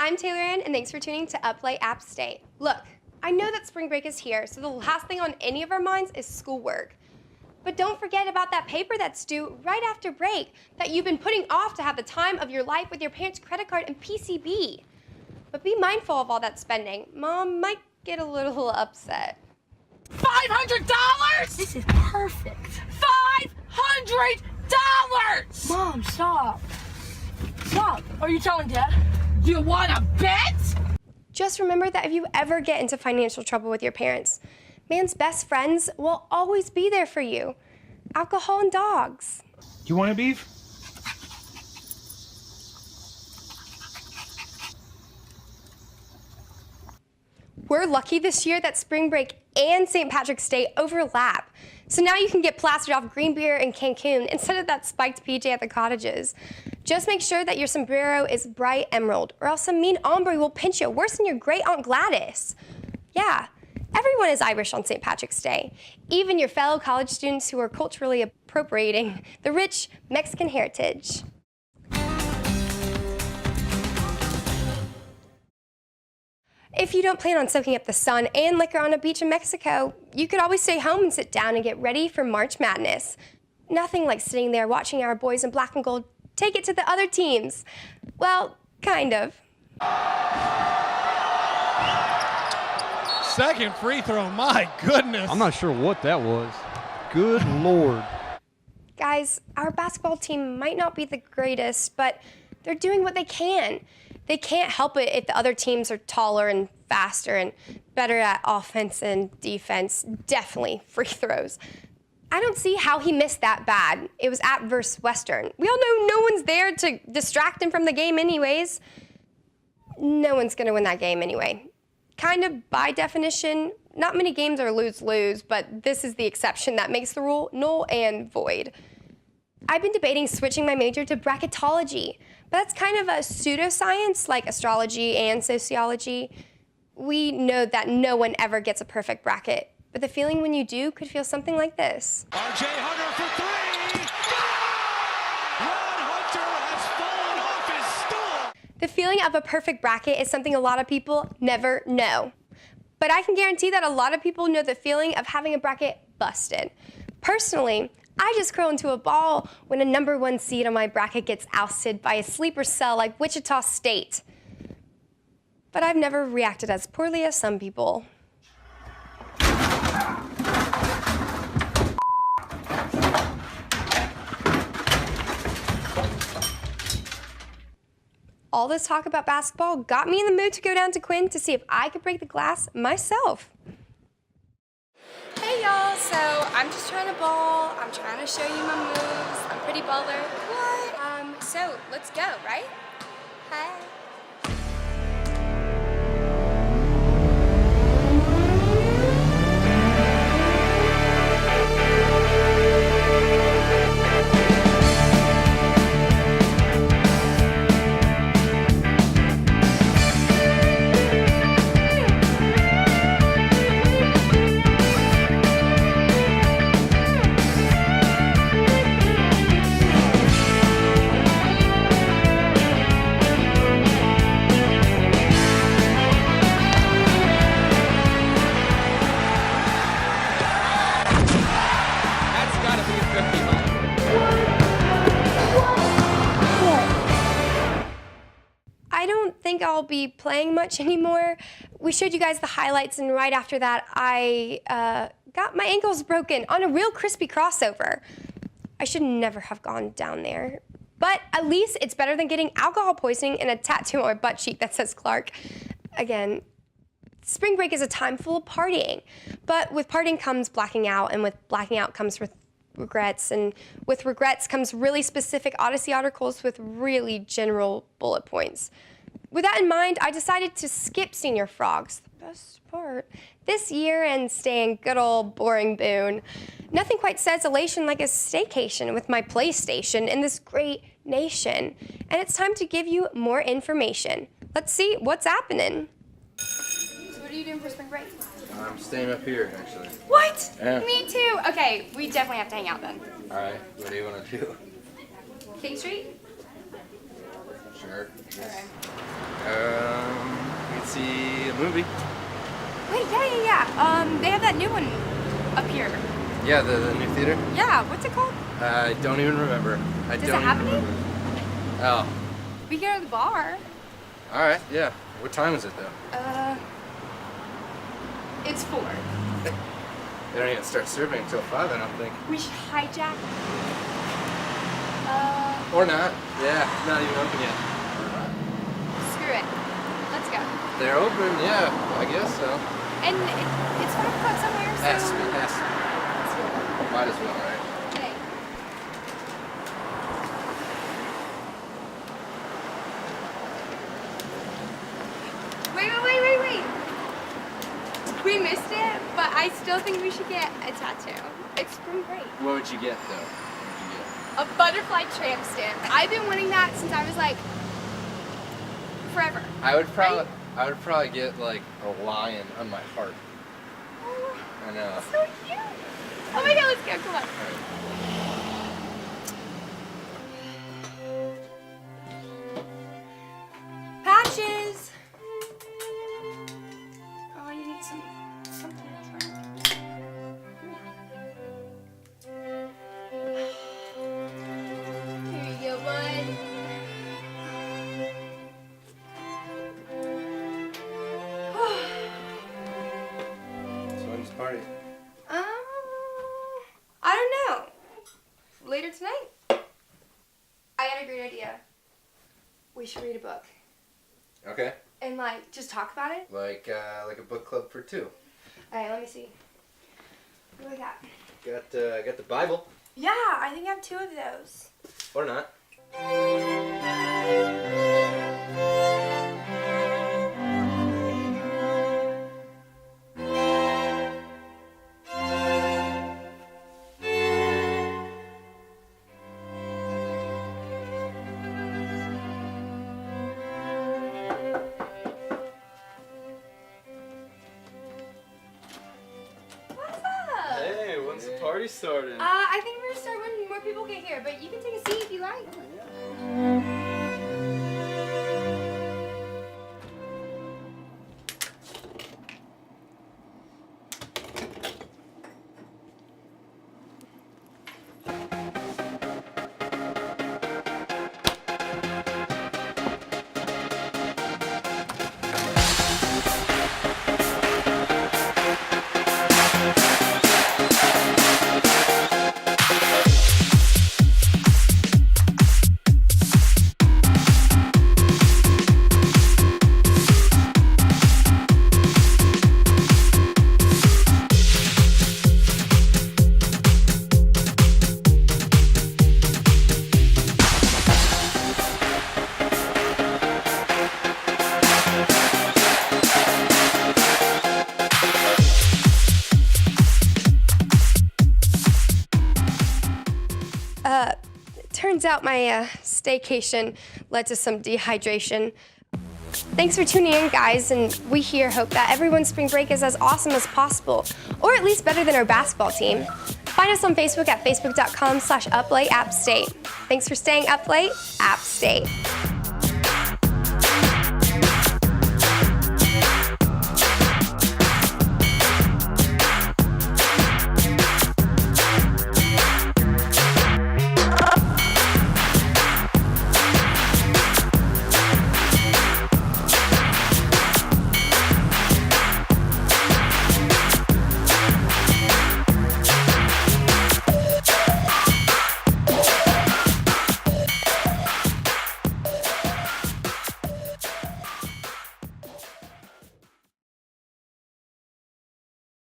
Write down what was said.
I'm Taylor Ann, and thanks for tuning to Uplay App State. Look, I know that spring break is here, so the last thing on any of our minds is schoolwork. But don't forget about that paper that's due right after break that you've been putting off to have the time of your life with your parents' credit card and PCB. But be mindful of all that spending. Mom might get a little upset. $500? This is perfect. $500! Mom, stop. Stop. Are you telling Dad? You wanna bet? Just remember that if you ever get into financial trouble with your parents, man's best friends will always be there for you. Alcohol and dogs. You want a beef? We're lucky this year that spring break and St. Patrick's Day overlap. So now you can get plastered off green beer in Cancun instead of that spiked PJ at the cottages. Just make sure that your sombrero is bright emerald, or else some mean hombre will pinch you worse than your great Aunt Gladys. Yeah, everyone is Irish on St. Patrick's Day, even your fellow college students who are culturally appropriating the rich Mexican heritage. If you don't plan on soaking up the sun and liquor on a beach in Mexico, you could always stay home and sit down and get ready for March Madness. Nothing like sitting there watching our boys in black and gold take it to the other teams. Well, kind of. Second free throw, my goodness. I'm not sure what that was. Good Lord. Guys, our basketball team might not be the greatest, but they're doing what they can. They can't help it if the other teams are taller and faster and better at offense and defense. Definitely free throws. I don't see how he missed that bad. It was at versus Western. We all know no one's there to distract him from the game anyways. No one's gonna win that game anyway. Kind of by definition, not many games are lose-lose, but this is the exception that makes the rule null and void. I've been debating switching my major to bracketology, but that's kind of a pseudoscience like astrology and sociology. We know that no one ever gets a perfect bracket, but the feeling when you do could feel something like this. R.J. Hunter for three! Ron Hunter has fallen off his stool! The feeling of a perfect bracket is something a lot of people never know. But I can guarantee that a lot of people know the feeling of having a bracket busted. Personally, I just curl into a ball when a #1 seed on my bracket gets ousted by a sleeper cell like Wichita State. But I've never reacted as poorly as some people. All this talk about basketball got me in the mood to go down to Quinn to see if I could break the glass myself. Hey y'all, so I'm just trying to ball. I'm trying to show you my moves. I'm pretty baller. What? So let's go, right? Hi. I don't think I'll be playing much anymore. We showed you guys the highlights, and right after that, I got my ankles broken on a real crispy crossover. I should never have gone down there. But at least it's better than getting alcohol poisoning and a tattoo on my butt cheek that says Clark. Again, spring break is a time full of partying. But with partying comes blacking out, and with blacking out comes regrets, and with regrets comes really specific Odyssey articles with really general bullet points. With that in mind, I decided to skip Senior Frogs, the best part, this year and stay in good old boring Boone. Nothing quite says elation like a staycation with my PlayStation in this great nation. And it's time to give you more information. Let's see what's happening. So what are you doing for spring break? I'm staying up here, actually. What? Yeah. Me too. Okay, we definitely have to hang out then. All right, what do you want to do? King Street? Sure. Okay. We can see a movie. Wait, yeah. They have that new one up here. Yeah, the new theater. Yeah, what's it called? I don't even remember. Does it have any? Oh, We can go to the bar. all right. Yeah. What time is it though? It's 4. They don't even start serving until 5. I don't think. We should hijack. Or not. Yeah, not even open yet. Screw it. Let's go. They're open. Yeah, I guess so. And it's 5 o'clock somewhere, so. Has to be. Might as well, right? Okay. Wait. We missed it, but I still think we should get a tattoo. It's spring break. What would you get though? What would you A butterfly tramp stamp. I've been wanting that since I was like forever. get? I would probably get like a lion on my heart. Oh, I know. so cute. Oh my god, let's go. Come on. Patches. Oh, you need something else, right? Here you go, bud. So when's the party? I don't know. Later tonight? I got a great idea. We should read a book Okay. and like just talk about it. Like a book club for 2. All right, let me see. What do we got? Got the Bible. Yeah, I think I have 2 of those. Or not. What's up? Hey, when's the party starting? I think we're gonna start when more people get here, but you can take a seat if you like. Turns out my staycation led to some dehydration. Thanks for tuning in, guys, and we here hope that everyone's spring break is as awesome as possible, or at least better than our basketball team. Find us on Facebook at facebook.com/uplateappstate. Thanks for staying up late, App State.